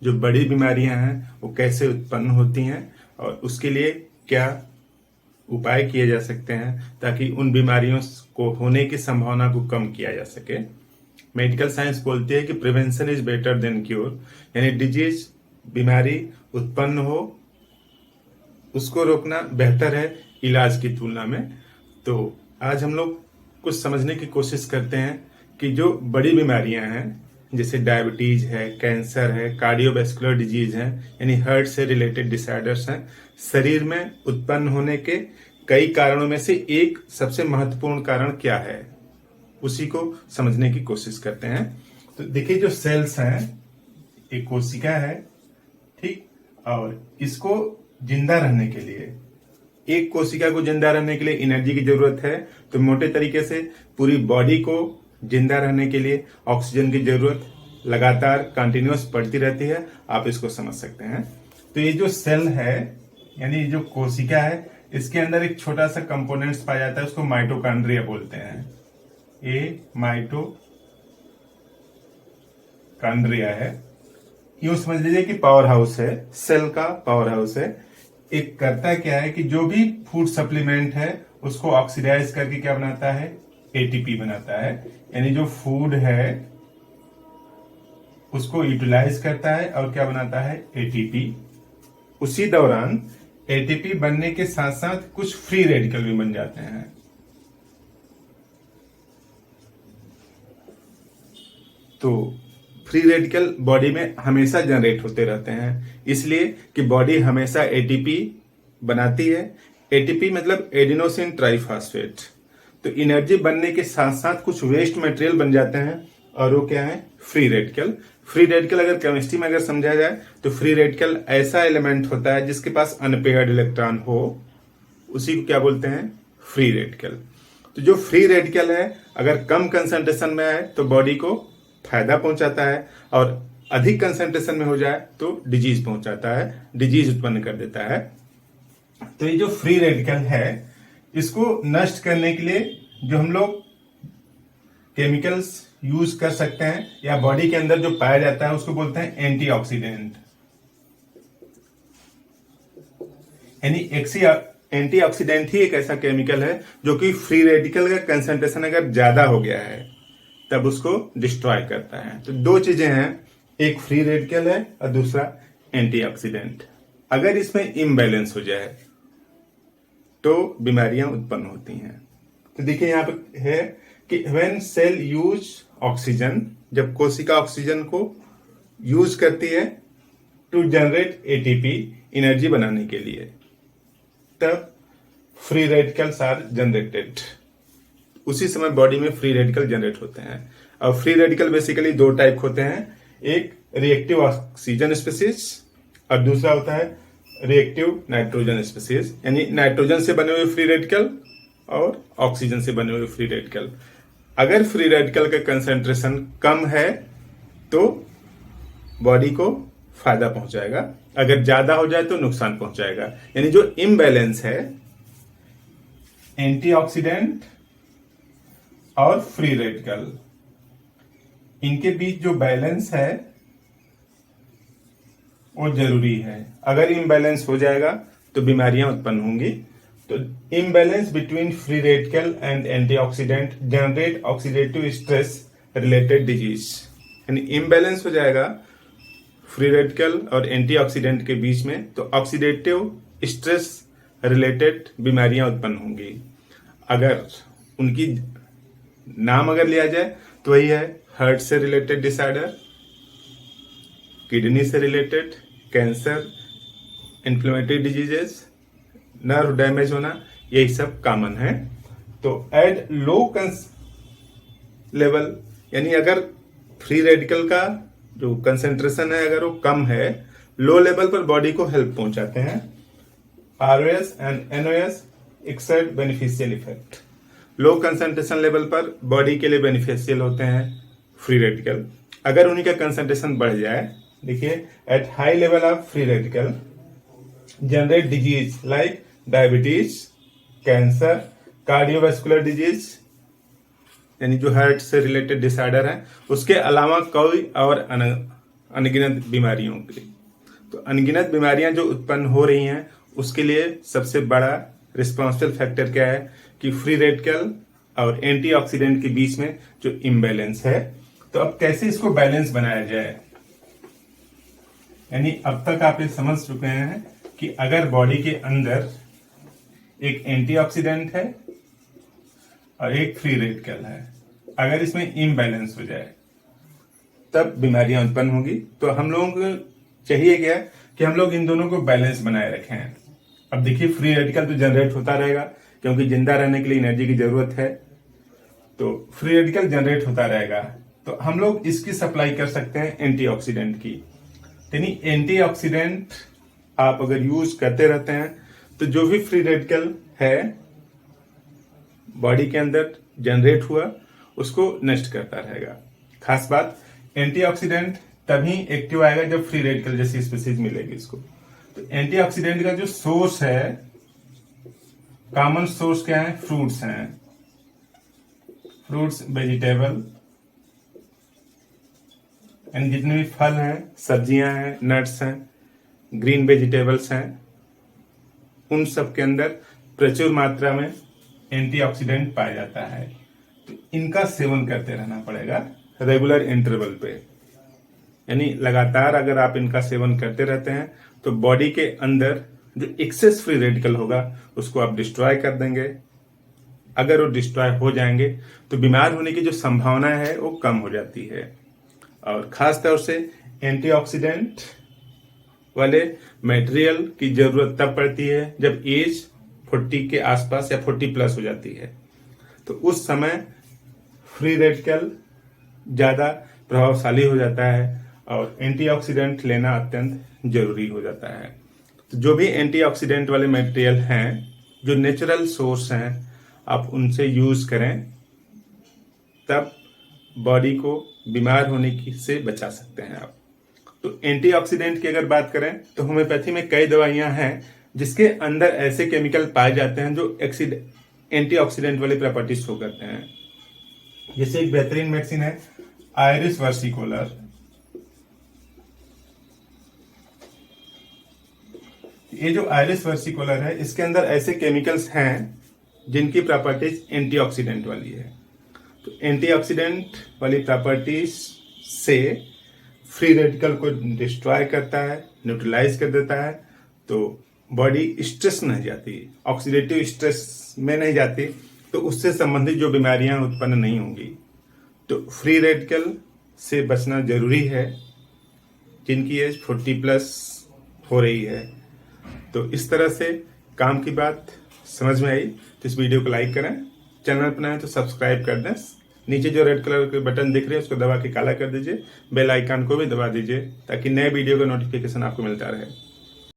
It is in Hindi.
जो बड़ी बीमारियां हैं वो कैसे उत्पन्न होती हैं और उसके लिए क्या उपाय किए जा सकते हैं ताकि उन बीमारियों को होने की संभावना को कम किया जा सके। मेडिकल साइंस बोलती है कि prevention is better than cure, यानी डिजीज बीमारी उत्पन्न हो उसको रोकना बेहतर है इलाज की तुलना में। तो आज हम लोग कुछ समझने की कोशिश करते हैं कि जो बड़ी बीमारियां हैं जैसे डायबिटीज है, कैंसर है, कार्डियोवैस्कुलर डिजीज है, यानी हार्ट से रिलेटेड डिसऑर्डर्स हैं, शरीर में उत्पन्न होने के कई कारणों में से एक सबसे महत्वपूर्ण कारण क्या है उसी को समझने की कोशिश करते हैं। तो देखिए जो सेल्स हैं, एक कोशिका है, ठीक, और इसको जिंदा रहने के लिए, एक कोशिका को जिंदा रहने के लिए एनर्जी की जरूरत है। तो मोटे तरीके से पूरी बॉडी को जिंदा रहने के लिए ऑक्सीजन की जरूरत लगातार कंटिन्यूअस पड़ती रहती है, आप इसको समझ सकते हैं। तो ये जो सेल है यानी ये जो कोशिका है, इसके अंदर एक छोटा सा कंपोनेंट्स पाया जाता है, उसको माइटोकॉन्ड्रिया बोलते हैं। ये माइटोकॉन्ड्रिया है, यूं समझ लीजिए कि पावर हाउस है, सेल का पावर हाउस है। एक करता क्या है कि जो भी फूड सप्लीमेंट है उसको ऑक्सीडाइज करके क्या बनाता है, एटीपी बनाता है, यानी जो फूड है उसको यूटिलाइज करता है और क्या बनाता है, एटीपी। उसी दौरान एटीपी बनने के साथ साथ कुछ फ्री रेडिकल भी बन जाते हैं। तो फ्री रेडिकल बॉडी में हमेशा जनरेट होते रहते हैं, इसलिए कि बॉडी हमेशा एटीपी बनाती है। एटीपी मतलब एडिनोसिन ट्राइफॉस्फेट। तो एनर्जी बनने के साथ साथ कुछ वेस्ट मटेरियल बन जाते हैं और वो क्या है, फ्री रेडिकल। फ्री रेडिकल अगर केमिस्ट्री में अगर समझा जाए तो फ्री रेडिकल ऐसा एलिमेंट होता है जिसके पास अनपेयर्ड इलेक्ट्रॉन हो, उसी को क्या बोलते हैं, फ्री रेडिकल। तो जो फ्री रेडिकल है अगर कम कंसंट्रेशन में है तो बॉडी को फायदा पहुंचाता है, और अधिक कंसंट्रेशन में हो जाए तो डिजीज पहुंचाता है, डिजीज उत्पन्न कर देता है। तो ये जो फ्री रेडिकल है इसको नष्ट करने के लिए जो हम लोग केमिकल्स यूज कर सकते हैं या बॉडी के अंदर जो पाया जाता है उसको बोलते हैं एंटीऑक्सीडेंट। यानी एंटीऑक्सीडेंट ही एक ऐसा केमिकल है जो कि फ्री रेडिकल का कंसंट्रेशन अगर ज्यादा हो गया है तब उसको डिस्ट्रॉय करता है। तो दो चीजें हैं, एक फ्री रेडिकल है और दूसरा एंटीऑक्सीडेंट। अगर इसमें इम्बैलेंस हो जाए तो बीमारियां उत्पन्न होती हैं। तो देखिए यहां पे है कि व्हेन सेल यूज ऑक्सीजन, जब कोशिका ऑक्सीजन को यूज करती है टू जनरेट एटीपी, एनर्जी बनाने के लिए, तब फ्री रेडिकल्स आर जनरेटेड। उसी समय बॉडी में फ्री रेडिकल जनरेट होते हैं। और फ्री रेडिकल बेसिकली दो टाइप होते हैं, एक रिएक्टिव ऑक्सीजन स्पीसीज और दूसरा होता है रिएक्टिव नाइट्रोजन स्पीसीज, यानी नाइट्रोजन से बने हुए फ्री रेडिकल और ऑक्सीजन से बने हुए फ्री रेडिकल। अगर फ्री रेडिकल का कंसंट्रेशन कम है तो बॉडी को फायदा पहुंचाएगा, अगर ज्यादा हो जाए तो नुकसान पहुंचाएगा। यानी जो इम्बैलेंस है एंटीऑक्सीडेंट और फ्री रेडिकल, इनके बीच जो बैलेंस है वो जरूरी है। अगर इम्बैलेंस हो जाएगा तो बीमारियां उत्पन्न होंगी। तो imbalance between free radical and antioxidant generate oxidative stress related disease. यानी इम्बैलेंस हो जाएगा फ्री रेडिकल और एंटीऑक्सीडेंट के बीच में तो ऑक्सीडेटिव स्ट्रेस रिलेटेड बीमारियां उत्पन्न होंगी। अगर उनकी नाम अगर लिया जाए तो वही है हार्ट से रिलेटेड डिसऑर्डर, किडनी से related, cancer, inflammatory diseases, nerve damage होना, यही सब कॉमन है। तो एट लो लेवल, यानी अगर फ्री रेडिकल का जो कंसेंट्रेशन है अगर वो कम है, लो लेवल पर बॉडी को हेल्प पहुंचाते हैं। ROS and NOS exert beneficial effect. Low concentration level पर बॉडी के लिए बेनिफिशियल होते हैं फ्री रेडिकल। अगर उन्हीं का कंसेंट्रेशन बढ़ जाए, देखिए at high level of free radical generate disease like diabetes, cancer, cardiovascular disease, यानी जो हार्ट से रिलेटेड डिसऑर्डर है, उसके अलावा कोई और अनगिनत बीमारियों के। तो अनगिनत बीमारियां जो उत्पन्न हो रही हैं उसके लिए सबसे बड़ा रिस्पॉन्सिबल फैक्टर क्या है कि फ्री रेडिकल और एंटीऑक्सीडेंट के बीच में जो इम्बैलेंस है। तो अब कैसे इसको बैलेंस बनाया जाए, यानी अब तक आप ये समझ चुके हैं कि अगर बॉडी के अंदर एक एंटीऑक्सीडेंट है और एक फ्री रेडिकल है, अगर इसमें इम्बैलेंस हो जाए तब बीमारियां उत्पन्न होगी। तो हम लोगों को चाहिए क्या कि हम लोग इन दोनों को बैलेंस बनाए रखें। अब देखिए, फ्री रेडिकल तो जनरेट होता रहेगा क्योंकि जिंदा रहने के लिए एनर्जी की जरूरत है, तो फ्री रेडिकल जनरेट होता रहेगा। तो हम लोग इसकी सप्लाई कर सकते हैं एंटीऑक्सीडेंट की। यानी एंटीऑक्सीडेंट आप अगर यूज करते रहते हैं तो जो भी फ्री रेडिकल है बॉडी के अंदर जनरेट हुआ उसको नष्ट करता रहेगा। खास बात, एंटीऑक्सीडेंट तभी एक्टिव आएगा जब फ्री रेडिकल जैसी स्पीसीज मिलेगी इसको। तो एंटीऑक्सीडेंट का जो सोर्स है, कॉमन सोर्स क्या है? फ्रूट्स हैं, फ्रूट्स, वेजिटेबल, एंड जितने भी फल हैं, सब्जियां हैं, नट्स हैं, ग्रीन वेजिटेबल्स हैं, उन सब के अंदर प्रचुर मात्रा में एंटीऑक्सीडेंट पाया जाता है। तो इनका सेवन करते रहना पड़ेगा रेगुलर इंटरवल पे। यानी लगातार अगर आप इनका सेवन करते रहते हैं तो बॉडी के अंदर जो एक्सेस फ्री रेडिकल होगा उसको आप डिस्ट्रॉय कर देंगे। अगर वो डिस्ट्रॉय हो जाएंगे तो बीमार होने की जो संभावना है वो कम हो जाती है। और खास तौर से एंटीऑक्सीडेंट वाले मटेरियल की जरूरत तब पड़ती है जब एज 40 के आसपास या 40+ हो जाती है। तो उस समय फ्री रेडिकल ज्यादा प्रभावशाली हो जाता है और एंटीऑक्सीडेंट लेना अत्यंत जरूरी हो जाता है। तो जो भी एंटीऑक्सीडेंट वाले मटेरियल हैं, जो नेचुरल सोर्स हैं, आप उनसे यूज करें, तब बॉडी को बीमार होने की से बचा सकते हैं आप। तो एंटीऑक्सीडेंट की अगर बात करें तो होम्योपैथी में कई दवाइयां हैं जिसके अंदर ऐसे केमिकल पाए जाते हैं जो एंटीऑक्सीडेंट वाली प्रॉपर्टीज शो करते हैं। जैसे एक बेहतरीन मेडिसिन है आयरिस versicolor। ये जो आयरिस versicolor है, इसके अंदर ऐसे केमिकल्स हैं जिनकी प्रॉपर्टीज एंटीऑक्सीडेंट वाली है। तो एंटीऑक्सीडेंट वाली प्रॉपर्टीज से फ्री रेडिकल को डिस्ट्रॉय करता है, न्यूट्रलाइज कर देता है। तो बॉडी स्ट्रेस नहीं जाती, ऑक्सीडेटिव स्ट्रेस में नहीं जाती, तो उससे संबंधित जो बीमारियां उत्पन्न नहीं होंगी। तो फ्री रेडिकल से बचना जरूरी है जिनकी एज 40+ हो रही है। तो इस तरह से काम की बात समझ में आई तो इस वीडियो को लाइक करें, चैनल पर नए तो सब्सक्राइब कर दें। नीचे जो रेड कलर के बटन दिख रहे हैं उसको दबा के काला कर दीजिए, बेल आइकन को भी दबा दीजिए ताकि नए वीडियो का नोटिफिकेशन आपको मिलता रहे।